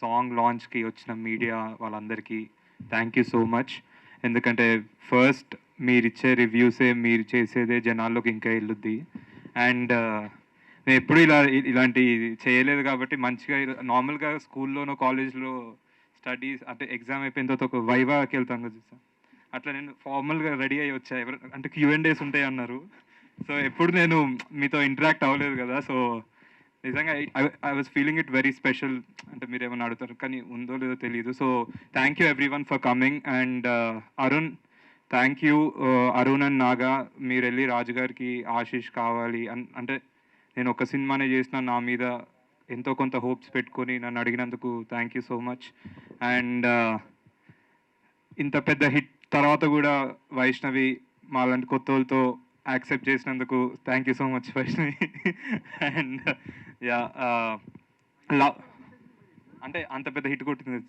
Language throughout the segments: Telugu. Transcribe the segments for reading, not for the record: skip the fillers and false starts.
సాంగ్ లాంచ్కి వచ్చిన మీడియా వాళ్ళందరికీ థ్యాంక్ యూ సో మచ్. ఎందుకంటే ఫస్ట్ మీరు ఇచ్చే రివ్యూసే, మీరు చేసేదే జనాల్లోకి ఇంకా వెళ్ళుద్ది. అండ్ నేను ఎప్పుడు ఇలాంటి చేయలేదు కాబట్టి మంచిగా నార్మల్గా స్కూల్లోనో కాలేజ్లో స్టడీస్ అంటే ఎగ్జామ్ అయిపోయిన తర్వాత ఒక వైవాకి వెళ్తాం కదా సార్, అట్లా నేను ఫార్మల్గా రెడీ అయ్యి వచ్చా. అంటే Q&As ఉంటాయి అన్నారు. సో ఎప్పుడు నేను మీతో ఇంటరాక్ట్ అవ్వలేదు కదా. సో నిజంగా I was feeling it very special. అంటే మీరు ఏమైనా అడుగుతారు కానీ ఉందో లేదో తెలియదు. So thank you every one for coming. And Arun, thank you. Arun and Naga మీరు వెళ్ళి రాజు గారికి ఆశీష్ కావాలి అంటే నేను ఒక సినిమానే చేసిన, నా మీద ఎంతో కొంత హోప్స్ పెట్టుకొని నన్ను అడిగినందుకు thank you so much. And ఇంత పెద్ద హిట్ తర్వాత కూడా వైష్ణవి మాలాంటి కొత్త వాళ్ళతో యాక్సెప్ట్ చేసినందుకు thank you so much Vaishnavi. And yeah love అంటే అంత పెద్ద హిట్ కొట్టింది.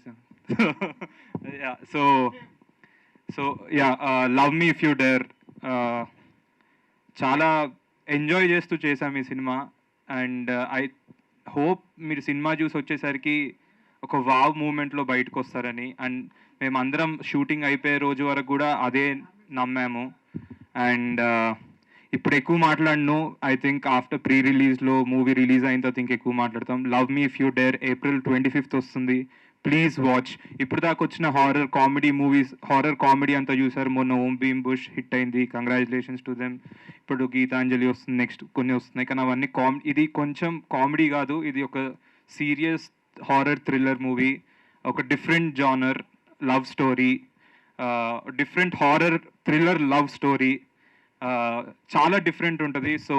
Yeah so so yeah love me if you dare చాలా ఎంజాయ్ చేస్తూ చేశాం ఈ సినిమా. అండ్ ఐ హోప్ మీరు సినిమా చూసి వచ్చేసరికి ఒక వావ్ మూమెంట్లో బయటకు వస్తారని. అండ్ మేమందరం షూటింగ్ అయిపోయే రోజు వరకు కూడా అదే నమ్మాము. అండ్ ఇప్పుడు ఎక్కువ మాట్లాడను. ఐ థింక్ ఆఫ్టర్ ప్రీ రిలీజ్లో మూవీ రిలీజ్ అయిన తర్వాత ఇంకా ఎక్కువ మాట్లాడతాం. Love me if you dare April 25th వస్తుంది. Please watch. ఇప్పుడు దాకా వచ్చిన horror comedy movies, horror comedy అంతా చూసారు. మొన్న ఓం భీమ్ బుష్ హిట్ అయింది, కంగ్రాచులేషన్స్ టు దెమ్. ఇప్పుడు గీతాంజలి వస్తుంది, నెక్స్ట్ కొన్ని వస్తున్నాయి. కానీ అవన్నీ ఇది కొంచెం కామెడీ కాదు, ఇది ఒక సీరియస్ హారర్ థ్రిల్లర్ మూవీ. ఒక different genre love story, different horror thriller love story, చాలా డిఫరెంట్ ఉంటుంది. సో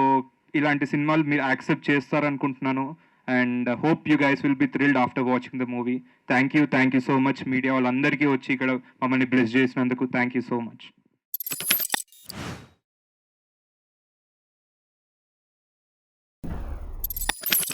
ఇలాంటి సినిమాలు మీరు యాక్సెప్ట్ చేస్తారనుకుంటున్నాను. And hope you guys will be thrilled after watching the movie. Thank you so much media వాళ్ళందరికీ వచ్చి ఇక్కడ మమ్మల్ని బ్లెస్ చేసినందుకు థ్యాంక్ యూ సో మచ్.